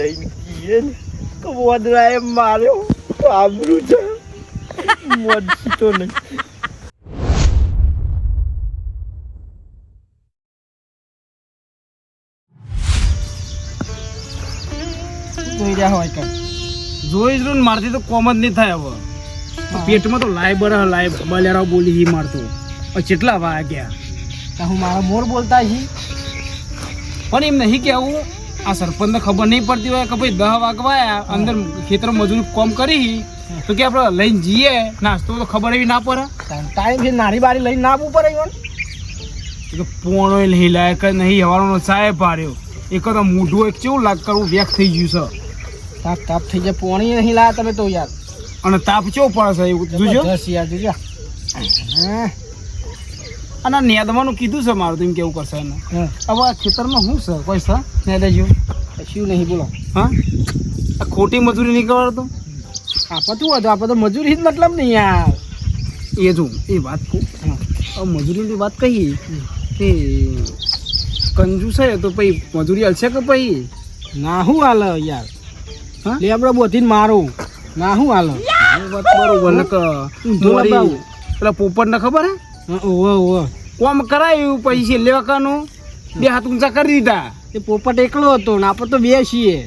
લઈને કીએ ને તો વદરાએ માર્યો તો આબરૂ છે મોજી તો નહીં જોઈ રહ્યા હોય કે જોઈ જ મારતી તો કોમ જ નહીં થાય હવે પેટમાં તો લાય બલેરાવ બોલી હી મારતો કેટલા વાગ્યા હું મારા મોર બોલતા છી પણ એમ નહીં કેવું આ સરપંચને ખબર નહીં પડતી હોય કે ભાઈ 10 વાગવાયા અંદર ખેતર મજૂરી કોમ કરી તો કે આપણે લઈને જઈએ નાસ્તો તો ખબર એવી ના પડે ટાઈમ છે નારી બારી લઈને ના આપવું પડે કે પોણો નહીં લાય કે નહીં હવાનો સાહેબ પાડ્યો એક તો મોઢું એક કેવું લાગ કરવું વેક થઈ ગયું છે તાપ થઈ જાય પોણી નહીં લાયા તમે તો યાર અને તાપ કેવો પડે છે એવું જોજો યાર જોજો અને નેદવાનું કીધું છે મારું તો એમ કેવું કરશે એને હવે આ ખેતરમાં શું છે કોઈ છે નેદે જેવું શું નહીં બોલો હા આ ખોટી મજૂરી નહીં કરતો આપણે શું હતું આપણે તો મજૂરી જ મતલબ નહીં યાર એ જો એ વાત કહું મજૂરીની વાત કહીએ કે કંજુ છે તો પછી મજૂરી હલશે કે પછી ના શું હાલ યાર હા લેબડો બોધીને મારું ના શું હાલ વાત બરોબર ને કે પેલા પોપટ ને ખબર હે ઓવે કોમ કરાયું પછી છેલ્લે વખતનું 2 હાથ ઊંચા કરી દીધા એ પોપટ એકલો હતો ને આપણે તો બે છીએ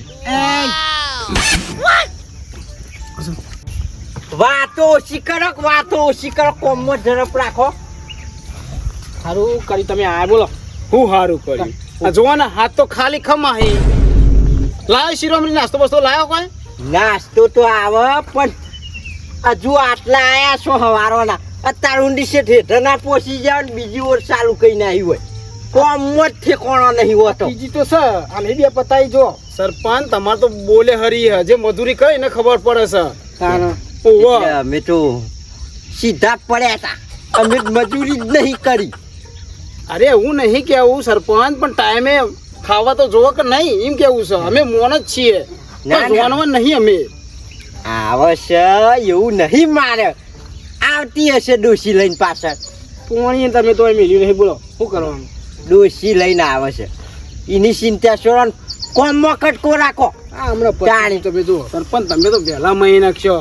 વાતો ઓછી કરો કોમમાં ઝડપ રાખો સારું કરી તમે આ બોલો હું સારું કર્યું આ જોવા ને હાથ તો ખાલી ખમા હે લાયો શિરોમણી નાસ્તો બસ્તો લાયો કોઈ નાસ્તો તો આવે પણ હજુ આટલા આયા છો હવારોના અત્યારે ઊંડી છે ઠેઠ ના પહોંચી જાવ ને બીજી ઓર ચાલુ કઈ ના આવી હોય કોમ જ ઠેકોણો નહીં હોતો બીજી તો છે આને બે પતાઈ જો સરપંચ તમાર તો બોલે હરી હે જે મજૂરી કરે ને ખબર પડે છે અમે તો સીધા પડ્યા હતા અમે મજૂરી જ નહીં કરી અરે હું નહીં કેવું સરપંચ પણ ટાઈમે ખાવા તો જોવો કે નહીં એમ કેવું છે અમે મોન જ છીએ જોવાનું નહીં અમે આવશે એવું નહીં મારે આવતી હશે ડોસી લઈને પાછળ પોણી તમે તો મેલ્યું નહીં બોલો શું કરવાનું ડોસી લઈને આવે છે એની ચિંતા છોડો કોમમાં કટકો રાખો હમણાં જાણી તમે જુઓ સરપંચ તમે તો વહેલા મહી નાખશો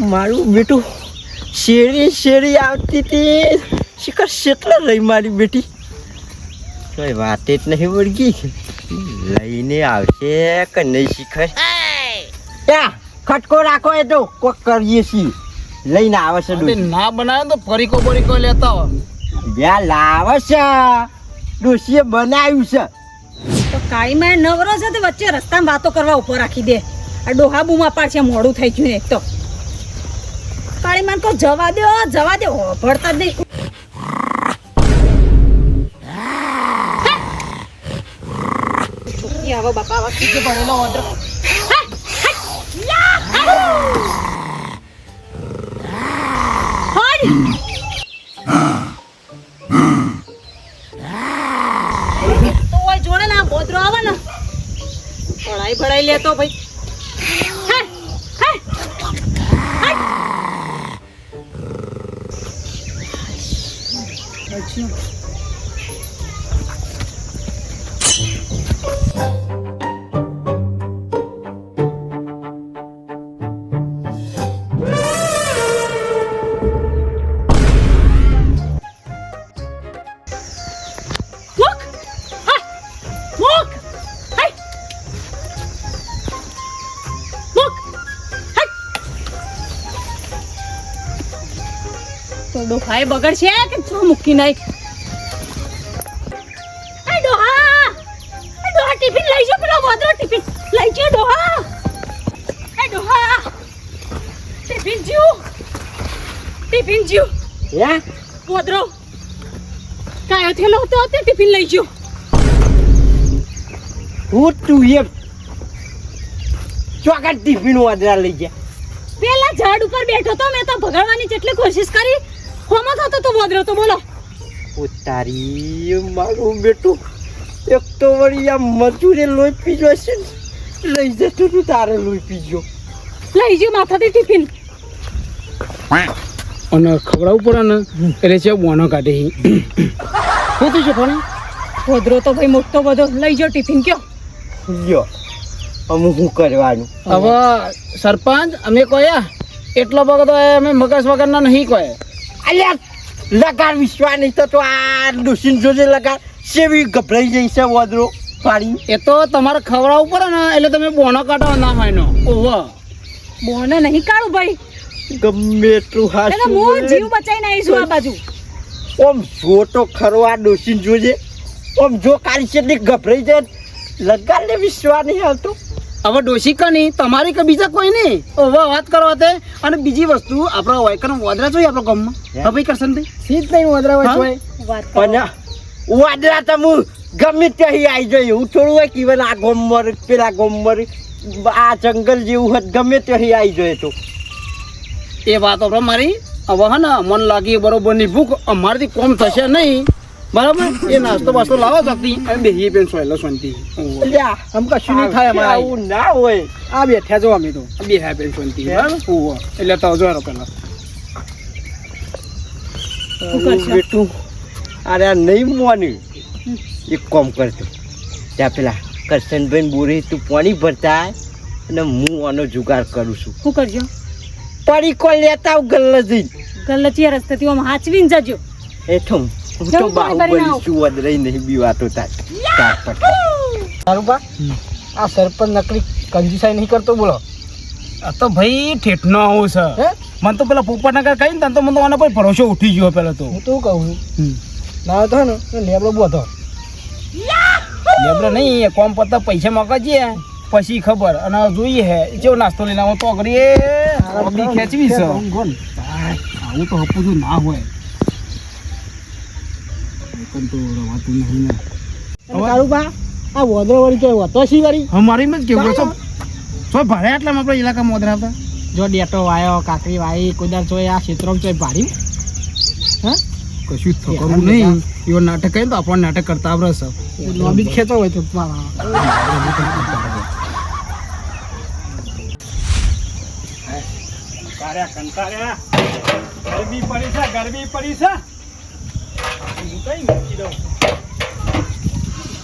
મારું બેટું શેરી આવતી હતી શિખર કેટલા રહી મારી બેટી કઈ વાત જ નહીં વળગી લઈને આવશે કે નહીં શિખર ત્યાં ખટકો રાખો એ તો કોક કરીએ છીએ લઈને આવે છે ના બનાવે તો ફરીકો લેતા જ્યાં લાવે છે ડોશીએ બનાવ્યું છે તો કાળીમાં નવરો છે તો વચ્ચે રસ્તામાં વાતો કરવા ઉભો રાખી દે આ ડોહા બૂમા પાડ છે મોડું થઈ ગયું એક તો કાળીમાં કહો જવા દો ભરતા જ નહીં છોકરી આવો બાપા આવા કીધે ભણેલો ઓર્ડર જોડે ના બોદરો આવે ને ભળાઈ લેતો ભાઈ તો ડોહાએ બગડ છે કે છો મૂકી નાખ એ ડોહા ટિફિન લઈ જો પેલો બોદરો ટિફિન લઈ જો ડોહા એ ડોહા ટિફિન જ્યુ હે બોદરો કાયો થેલો હતો તે ટિફિન લઈ જો હું તું એ ચોકટ ટિફિન ઓર્ડર લઈ ગયા પેલા ઝાડ ઉપર બેઠો તો મેં તો ભગાડવાની જેટલી કોશિશ કરી હોમો થતો તો બોદરો તો બોલો ઉતારી મારું બેટું એક તો વળી આ મજૂરે લોહી પીજો છે લઈ જતું તું તારે લોહી પીજો લઈ જો માથાથી ટિફિન અને ખવડાવવું પડે ને એટલે છે બોનો કાઢે શું થયું છે પણ બોદરો તો ભાઈ મોટો બધો લઈ જો ટિફિન કયો લ્યો અમે શું કરવાનું હવે સરપંચ અમે કયા એટલો બગો તો અમે મગજ વગરના નહીં કહે. અલ્યા લગાડ વિશ્વાસ નહીં તો આ ડોસીને જોજે લગાડ સેવી ગભરાઈ જઈ છે વદરો પાડી. એ તો તમારે ખવડાવવું પડે ને એટલે તમે બોનો કાઢો ના હોય નો. ઓહો બોને નહીં કાઢું ભાઈ, ગમે એટલું એટલે હું હાસું જીવ બચાઈને આવીશું આ બાજુ. ઓમ જો તો ખરો આ ડોસીને જોજે. ઓમ જો કાલી છે ગભરાઈ જાય લગાડ ને વિશ્વાસ નહીં આવતો. હવે ડોશી કની તમારી કે બીજા કોઈ નહીં. ઓહો વાત કરો તે. અને બીજી વસ્તુ આપણા વાયકર વાદરા જોઈએ આપણા ગામમાં. હવે કરશન ભાઈ સીધ નહીં વાદરા હોય વાત કરો. પણ વાદળા તો હું ગમે ત્યાંથી આવી જાય એવું થોડું હોય કે આ ગોમર પેલા ગોમર આ જંગલ જેવું હોય ગમે ત્યાંથી આવી જાય તો એ વાત આપણે મારી. હવે હા ને મન લાગી બરોબરની ભૂખ અમારાથી કોમ થશે નહીં બરાબર. એ નાસ્તો બાસ્તો લાવો શકતી અને બેહીએ બેન સોયલો શાંતિ. આમ કશું નહીં થાય અમારે. આવું ના હોય. આ બેઠ્યા જો અમે તો બેહ્યા બેન શાંતિ બરાબર. ઓહો એટલે તો જો પેલા બેટું અરે આ નહીં મોની એક કામ કરતો ત્યાં પેલા કરશનભાઈ બોરી તું પાણી ભરતા અને હું આનો જુગાડ કરું છું. શું કરજો? પડી કોઈ લેતા આવ ગલ્લે જઈને ગલ્લચિયા રસ્તેથી આમ હાચવીને જજો. એ તો હું તો જવું બાહુબલી પડે છું વદરાઈ નહીં બીવાતો તાર સારું બા આ સરપંચ નકલી કંજુસાઈ નહીં કરતો બોલો. આ તો ભાઈ ઠેઠનો આવું છે. મને તો પેલા પોપટ નગર કહી ને તો મને તો આના પર ભરોસો ઉઠી ગયો પેલો તો. હું તો કહું ના તો ને લેબડો બોધો લેબડો નહીં કોમ પતા પૈસા મગાજીએ પછી ખબર અને જોઈએ હે જેવો નાસ્તો લઈને આવો તો અગરી ખેંચવી છે. આવું તો હપું ના હોય. આ વોદરો વાળી તો હોતો શી વાળી અમારી જ કેવું છો છો ભાડે આટલા આપણા ઇલાકામાં મોદરા હતા. જો ડેટો વાયો કાકરી વાઈ કુદાર ચોય આ ક્ષેત્રમાં ચોય ભાડી હા કશું જ કરવું નહીં. એવો નાટક કરીને તો આપણને નાટક કરતા આવડે છે. લોબી ખેતો હોય તો ગરમી પડી છે ગરમી પડી છે. કઈ મૂકી દઉં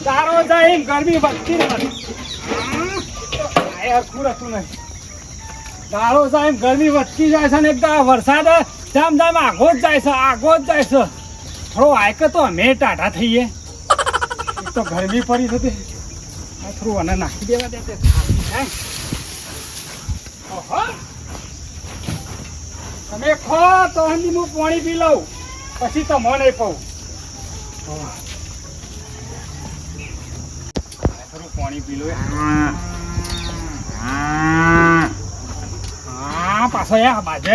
તારો જાય ગરમી વધતી નથી. તારો જાય ગરમી વધતી જાય છે ને એકદમ વરસાદ જામ જામ આગો જ જાય છે આગો જ જાય છે. થોડો આયકે તો અમે ટાઢા થઈએ. એક તો ગરમી પડી હતી આ થોડું અને નાખી દેવા દે. ઓહો તમે ખો તો હંદી હું પાણી પી લઉં પછી તો મને નહીં પાઉં. થોડું પાણી પી લો. હા પાછો યા બાજે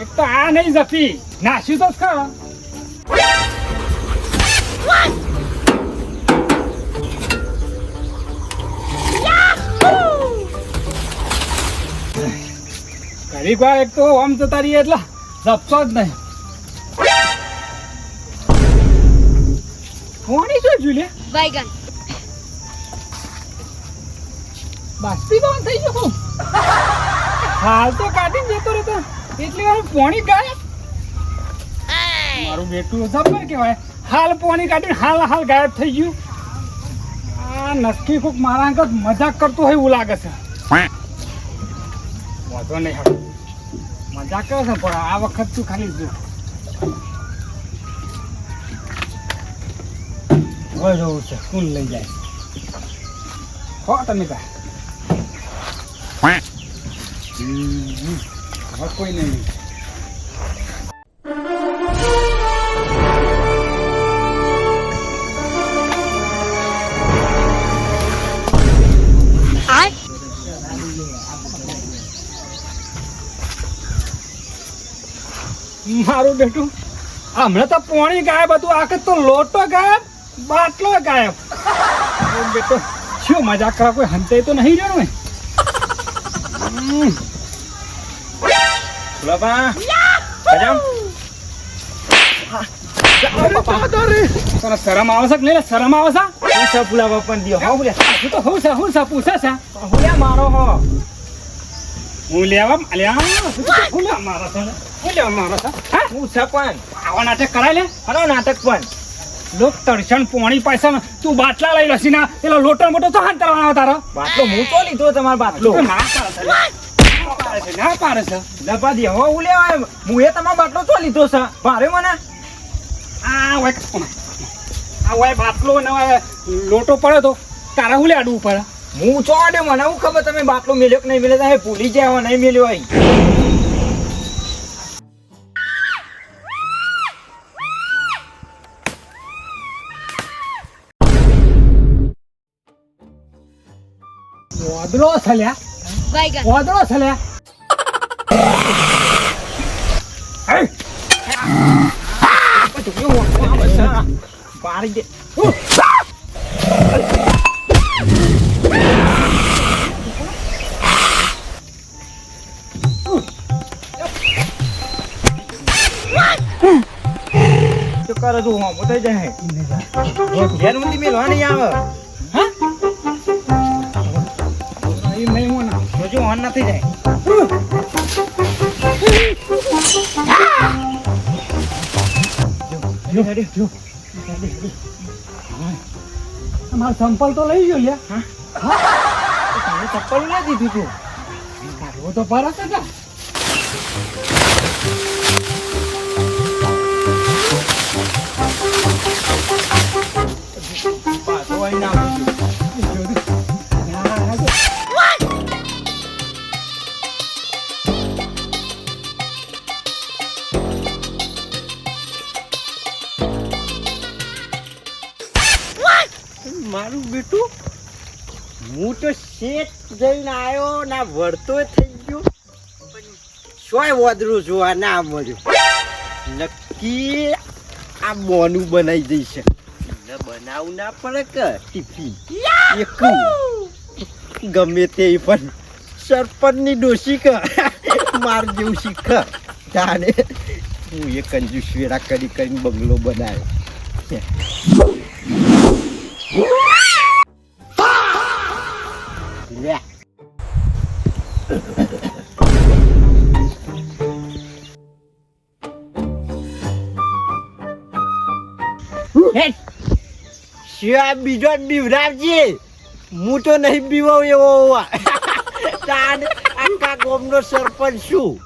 એક તો આ નહીં જતી નાસ્યું તો ખરા. ઘડીક વાર એક તો આમ જતા રહીએ એટલે જપતો જ નહીં. કોણી શું જુલે Baigan. બાષ્પી તો થઈ ગયો. હાલ તો કાઢીને જતો રહેતો એટલી વાર પોણી ગાયબ. મારું બેટું જબર કહેવાય. હાલ પોણી કાઢીને હાલ હાલ ગાયબ થઈ ગયું. આ નક્કી કોક મારા અંગત મજાક કરતો હોય એવું લાગે છે. વાંધો નહીં હવે મજાક કરે છે પણ આ વખત તું ખાલી જો હવે જવું છે કોણ લઈ જાય હો તમે કા હવે કોઈ નહીં. મારું બેટું હમણાં તો પોણી ગાયબ હતું આખે તો લોટો ગાયબ બાટલો ગાયબ. બેટો શું મજાક કરવા કોઈ હંતે તો નહીં જણું. તને શરમ આવે છે કે નહીં શરમ આવે છે. ફૂલા બાપા દિયો હા બોલે હું તો હું છે પૂછે છે હું મારો હો હું લેવા અલ્યા મારો છે હું લેવા મારો છે. હા હું સપન આવા નાટક કરાય લે. હરો નાટક પણ લોક તરસણ પોણી પૈસા ને તું બાટલા લઈ લસી ના પેલો લોટો મોટો તો હાથ કરવાનો તારો બાટલો હું તો લીધો તમારો બાટલો તો ના પાડે છે ના પાડે છે લપા દે હો ઉલે હું એ તમારો બાટલો તો લીધો છે ભારે મને આ હોય બાટલો ને લોટો પડ્યો તો તારા હું લેડવું પડે હું છો આડે મને હું ખબર તમે બાટલો મેલ્યો કે નહીં મેલ્યો તમે ભૂલી જાય નહીં મેલ્યો હોય વાદળો છલ્યા વાદળો છલ્યા પાડી દે કરે તું હા થઈ જાય ઘેર ઊંધી મેલવા નહીં આવે જોજો હોન ના થઈ જાય અમારે સંપલ તો લઈ ગયો લ્યા તમે ચપ્પલ ના દીધું તું કાઢવો તો પરત હતા પાછો આવીને આવું મારું બેટું હું તો શેઠ જઈને આવ્યો ના વળતો થઈ ગયો શોય વાદરું જોવા ના મળ્યું નક્કી આ મોનું બનાવી દઈશ બનાવું ના પડે કે ટિફિન એકું ગમે તે પણ સરપંચની ડોશી કે માર જેવું શીખ તાને હું એ કંજૂસ વેરા કરી કરીને બંગલો બનાવ્યો લે શિયા બીજો બીવરાવજી હું તો નહીં બીવો એવો આખા ગામનો સરપંચ છું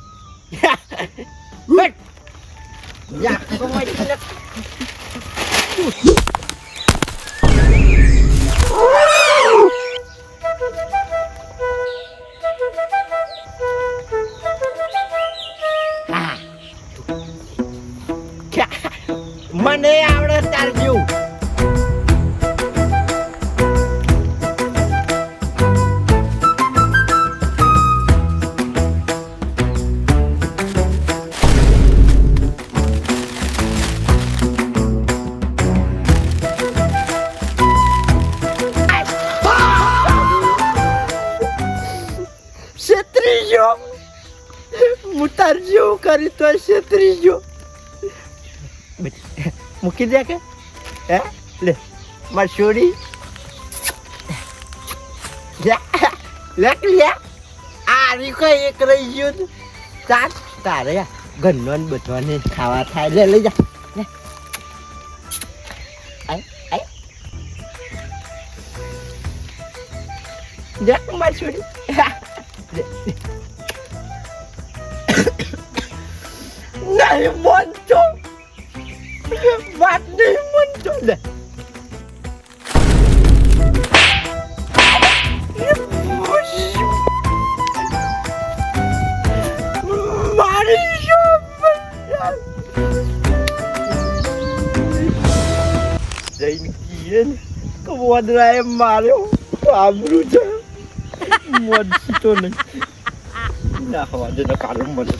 મને આવડે તાર જેવું છેત્રીજો હું તાર જેવું કરી તો છેત્રીજો મૂકી દે કે હે લે મારી છોડી લે આ રીકો એક રહી ગયો ચાર તારે ઘરનો બધાને ખાવા થાય લે લઈ જા લે આય જા મારી છોડી નહીં બનતો વાત નહીં બનતો લે મારી જઈને કીએ ને તો વદરાએ માર્યો આબરું છે મોજી તો નહીં ના હવા દે કાલે મને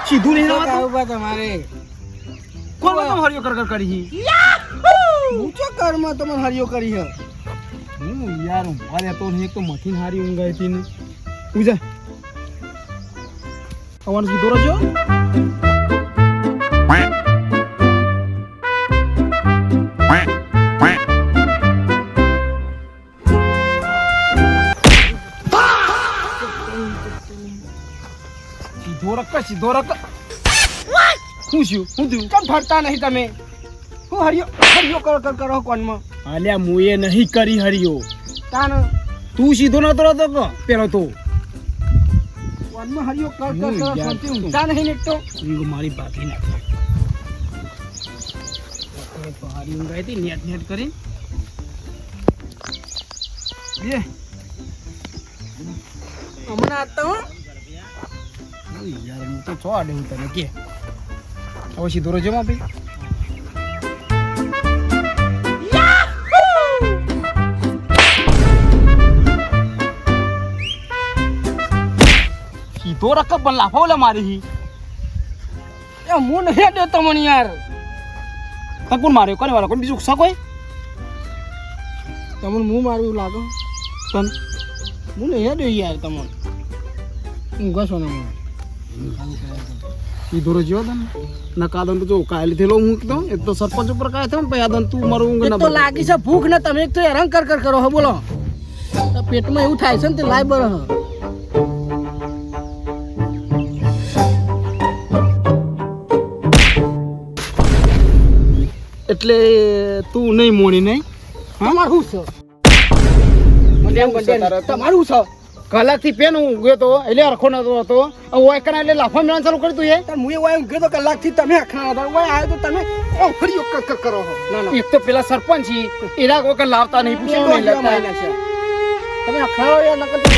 સીધું નહીં ઉભા તમારે કોણ તમે હરિયો કર કરી ઊંચો કરમાં તમે હરિયો કરી હે હું યાર મારે તો નહીં તો મથીન હારી ઊંઘાઈ હતી ને પૂજા અવાન સીધો રહેજો. સીધો રક શું થયું શું થયું કેમ ફરતા નહીં તમે હું હરિયો હરિયો કરો કોનમાં અલ્યા મુએ નહીં કરી હરિયો તાન તું સીધો નતો રહેતો કે પેલો તો કોનમાં હરિયો કર શાંતિ ઊંચા નહીં નીકતો વીગો મારી બાકી નાખો તો હારી ઊંઘાઈ હતી નેટ કરી બે હમણાં આતા હું યાર હું તો છો આડે હું તને કે હવે સીધો રહેજો માં ભાઈ સીધો રકબ પણ લાફા ઓલા મારી એ હું નહીં દે તમને યાર કોણ માર્યો કોને વાળા કોણ બીજું શક હોય તમને હું મારું લાગો પણ હું નહીં દે યાર તમને ઊંઘા છો ને સીધો રહેજો તને નકા દન તો જો કાલે થેલો હું તો એ તો સરપંચ ઉપર કાય થયો ને દન તું મારું ઊંઘ ના તો લાગી છે ભૂખ ને તમે એક તો હેરાન કર કરો હો બોલો પેટમાં એવું થાય છે ને તે લાય બર હ એટલે તું નહીં મોણી નહીં તમારું શું છે તમારું છે કલાકથી પેન હું ગયો તો એટલે અરખો નતો હતો ઓય કના એટલે લાફા મેળા ચાલુ કરી તું એ હું ઓય ગયો તો કલાકથી તમે અખણા હતા ઓય આવ્યો તો તમે ફરી કરો ના એક તો પેલા સરપંચ છી એના વગર લાવતા નહીં પૂછે નહીં લાવતા તમે અખણાઓ યાર નકર તો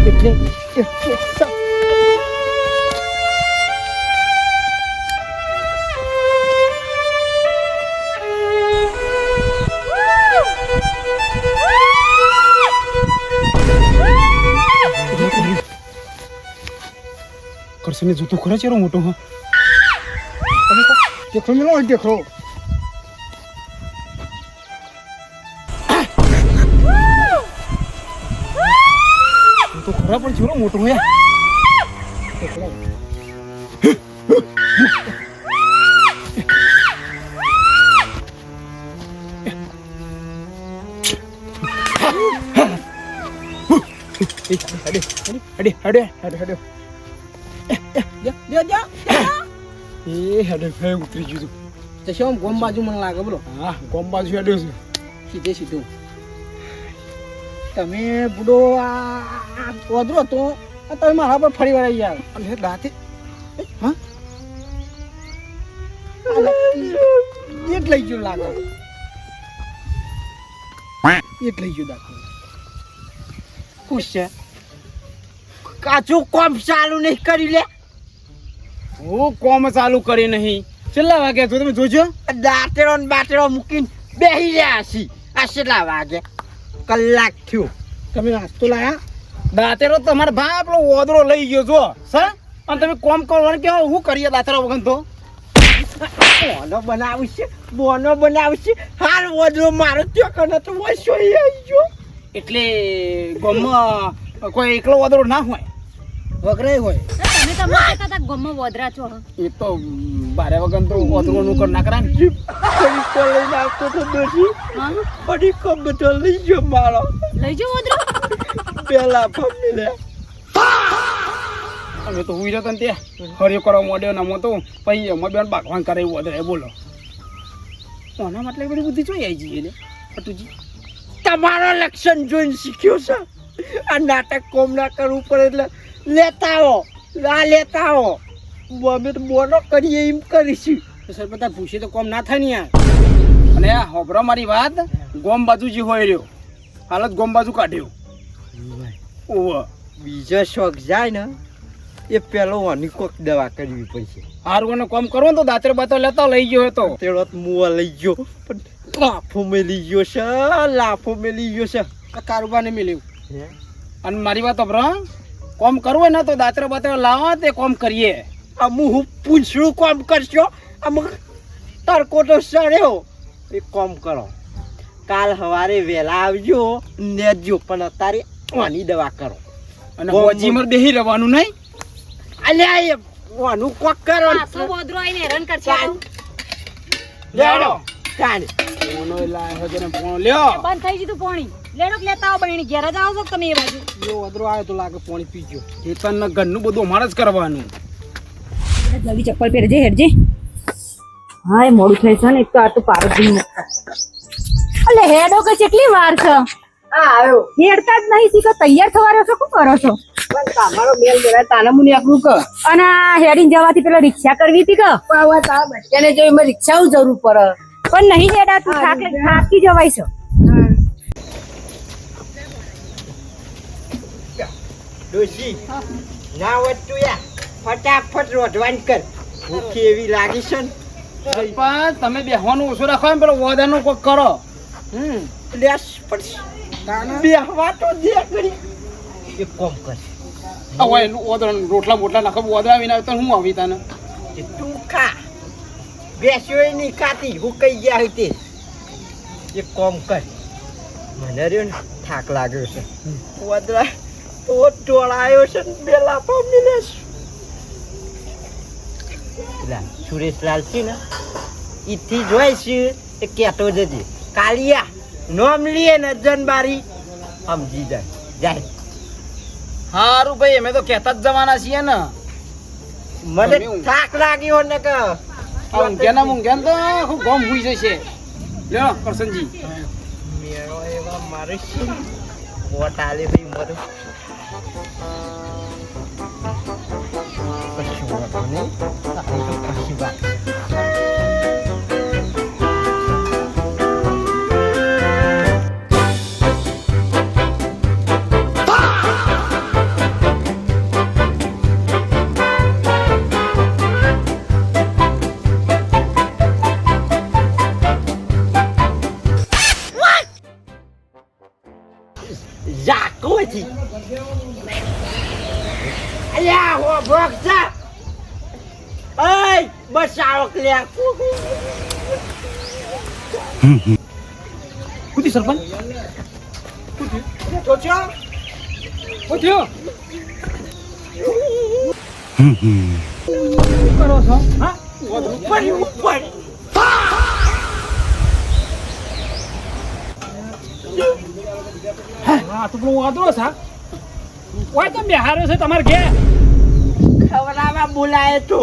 એટલે કરસને જૂતો ખરા ચેરો મોટો હા દેખો મેલો દેખો તો ખરા પણ ચેરો મોટો હે અડે હેડે ફે ઉતરી ગયું તો શું ગોમ બાજુ મને લાગે બોલો હા ગોમ બાજુ હેડ્યો છે સીધું તમે બુડો આ ઓદરો તો તમે મારા પર ફરી વળાઈ યાર અને દાંતે હા એટ લઈ ગયો લાગે એટ લઈ ગયો દાંતે ખુશ છે કાચું કોમ ચાલુ નહીં કરી લે હું કોમ ચાલુ કરી નહીં કેટલા વાગ્યા તો તમે જોજો દાંતેડો ને બાટેડો મૂકીને બેહી રહ્યા છી આ કેટલા વાગે કલાક થયો તમે નાસ્તો લાયા દાંતેડો તમારા ભાઈ આપણો ઓદરો લઈ ગયો જો સર અને તમે કોમ કરવાનું કે હું કરીએ દાંતેડો વગર તો બોનો બનાવું છે હાલ ઓદરો મારો ત્યો કને તો વસો આવી ગયો એટલે ગોમમાં કોઈ એકલો ઓદરો ના હોય વગરે હોય તમે તમને કહેતા હતા ગોમમાં વોદરા છો એ તો બારે વગર તો ઓદરોનું કર ના કરા ને લઈને આવતો તો બેઠી બડી કમ બધો લઈ ગયો મારો લઈ જાઓ વોદરો પેલા ફમી લે અમે તો હુઈ જતો ને તે હરિયો કરવા મોડ્યો ના મો તો પછી અમે બેન ભગવાન કરે એવું ઓદરે બોલો કોના માટે બધી બુદ્ધિ જોઈ આવી જઈએ લે અટુજી તમારો લક્ષણ જોઈને શીખ્યો છે આ નાટક કોમ ના કરવું પડે એટલે લેતા આવો અમે તો બોનો કરીએ એમ કરીશું સર બધા પૂછે તો કોમ ના થાય ને યાર અને આ હોબરો મારી વાત ગોમ બાજુ જે હોય રહ્યો હાલત ગોમ બાજુ કાઢ્યો ઓવ બીજો શોખ જાય ને એ પેલો વાની કોક દવા કરવી પડશે હારું કોમ કરો ને તો દાંતરે બાતો લેતા લઈ ગયો હતો તેડો મુવા લઈ ગયો પણ લાફો મેલી ગયો છે કારુબાને મેલ્યું અને મારી વાત અભરો કોમ કરવું હોય ને તો દાંતરે બાતરે લાવો તે કોમ કરીએ અમુ હું પૂછડું કોમ કરશો અમુક તડકો તો સડ્યો એ કોમ કરો કાલ સવારે વહેલા આવજો નેજો પણ અત્યારે વાની દવા કરો અને હોજીમર બેહી રહેવાનું નહીં અલ્યા એ ઓનું કોક કરો પાછો બોદરો આઈને હેરાન કરશે ચાલ. લેડો કાન પોણો લાયો છે ને પોણો લ્યો બંધ થઈ ગયું પોણી લેડો કે લેતા આવો બહેણી ઘેર જ આવો છો તમે એ બાજુ યો ઓદરો આવ્યો તો લાગે પોણી પીજો ચેતન ઘરનું બધું અમારે જ કરવાનું જલ્દી ચપ્પલ પહેરજે હેડજે હા એ મોડું થાય છે ને એક તો આ તો પારો જ નહીં અલે હેડો કે કેટલી વાર છે આ આવ્યો હેડતા જ નહીં શીખો તૈયાર થવા રહ્યો છો શું કરો છો પણ તમારો મેલ મેલા તાના મુની આપણું ક અને આ હેડીને જવાથી પેલા રિક્ષા કરવી હતી કે પાવા તા બચ્ચાને જો એમાં રિક્ષાઓ જરૂર પડે પણ નહીં હેડાતું થાકી જવાય છે ડોશી ના વટતું યા ફટાફટ રોટવાન કર ભૂખી એવી લાગી છે ને સરપંચ તમે બેહવાનું ઓછું રાખો એમ પેલો ઓદાનું કોક કરો લેસ પડશે બેહવા તો દે કરી એક કોમ કર હવે ઓદરા રોટલા બોટલા નાખો ઓદરા વિના તો હું આવી તને તું ખા બેસ્યો નહીં ખાતી હું કઈ ગયા હોય તે એક કોમ કર મને રહ્યો ને થાક લાગ્યો છે વદરા તો ટોળાયો છે ને બે લાફા મિલે છે સુરેશલાલ છે ને ઈથી જોઈશું એ કહેતો જજે કાલિયા નોમ લીએ ને જનબારી સમજી જાય હારું ભાઈ અમે તો કહેતા જ જવાના છીએ ને મને થાક લાગ્યો ને કે ઊંઘ્યા તો આખું ગમ હુઈ જશે લ્યો કરશનજી મેળો એવા મારે શું વોટ આલે ભાઈ મારું કશું વાતો નહીં આપણે તો કશી વાત Jacote! Alia, o boxa! Ai, bachao clear. કુદી સરપંચ તો ચો ઓ થયો કરો છો હા ઉપર ઉપર હા તો પેલું વાદળો છે ઓય તમે બેહારો છે તમારે ઘેર ખવડાવવા બોલાય તો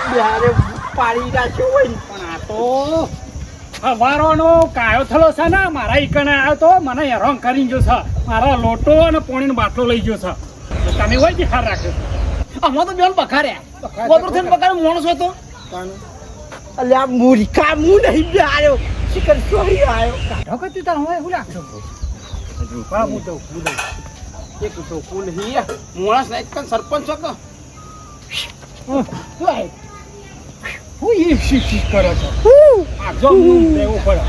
બિહારે પાડી રાખ્યો હોય ને પણ આ તો વારોનો કાયો થલો છે ને મારા ઈકણે આવ્યો તો મને હેરાન કરી ગયો છે મારા લોટો અને પોણીનો બાટલો લઈ ગયો છે તમે હોય બિહાર રાખ્યો આમાં તો બેન બખાર્યા બોતરો થઈને બખારે માણસ હતો અલ્યા મૂર્ખા મું નહીં બિહાર્યો શિકર સોરી આવ્યો કાઢો કે તું તાર હોય હું રાખજો રૂપા હું દઉં એક તો કુલ હી માણસ ના એક સરપંચ છો કે હું એ શિક્ષિત કરો છો આ જો હું દેવું પડે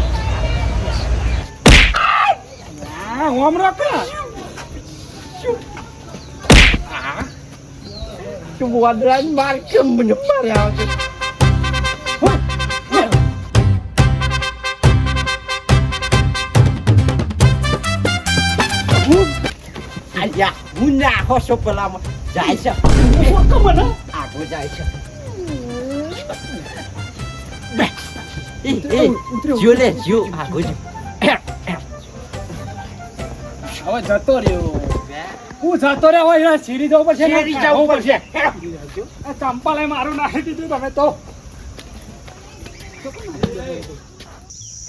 હા હોમ રાખો હા તું વાદરાજ માર કેમ મને માર્યા છે અલ્યા હું ના હોશો પેલામાં જાય છે મને આગળ જાય છે જો લે જો આગળ જો હવે જતો રહ્યો હું જતો રહ્યો હોય સીરી જવું પડશે ને શેરી જવું પડશે આ ચંપાલે મારું નાખી દીધું તમે તો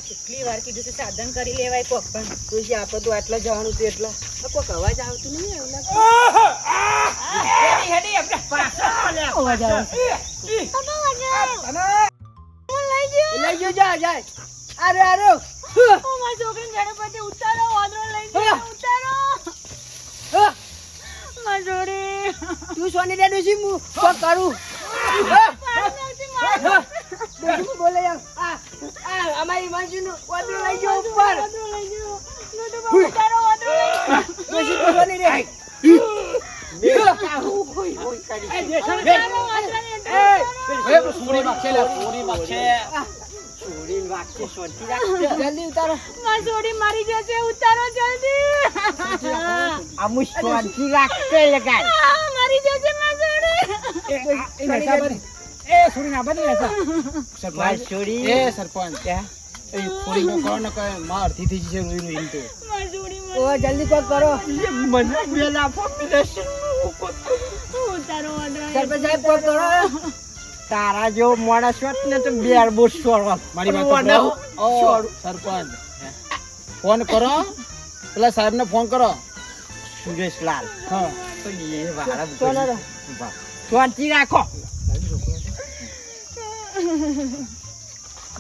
કેટલી વાર કીધું છે સાધન કરી લેવાય કોક પણ તુસી આપણે તો આટલા જવાનું હતું એટલે કોક અવાજ આવતું નહીં હેડી આપણે પાછા અવાજ આવે લઈ જો જાય અરે અરે મારી છોકરીને ગણપતિ ઉતારો વાદળો લઈ ગયો ઉતારો મારી જોડી તું સોની દે ડોસી હું કોક કરું ડોસી બોલે આ અમારી મંજુનું વાદળો લઈ જો ઉપર ઉતારો વાદળો લઈ ડોસી તું સોની દે જલ્દી ઉતારો મારી જોડી મારી જશે ઉતારો જલ્દી આ મુશ્વાનથી રાખતે લગાડ મારી જશે મારી જોડી છોડી ના બની માર સરપંચ છોડી એ સરપંચ એ છોડી નો કરો ને કઈ માં અડધી થઈ જશે રોઈ રોઈ તો ઓ જલ્દી કોક કરો મને બેલા પોપ્યુલેશન સરપંચ સાહેબ કોક કરો તારા જેવો માણસ હોત ને તો બેર બોટ છોડવા મારી વાત સાંભળો. ઓ સરપંચ ફોન કરો પેલા સાહેબ ને ફોન કરો સુરેશલાલ હા એ વાળા સોનારા. શાંતિ રાખો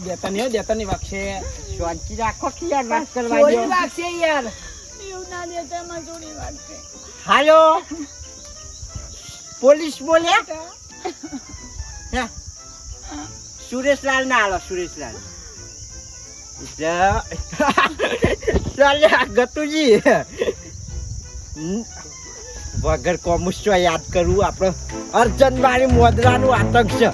દેતા ની વાગશે શાંતિ રાખો કે યાર વાત કરવા ચોરી દો વાગશે યાર હાલો પોલીસ બોલ્યા હે? સુરેશલાલ ના હાલો સુરેશલાલ ચાલે ગતુજી વગર કોમુસ યાદ કરવું આપણે અર્જન મારી મોદરાનું આતંક છે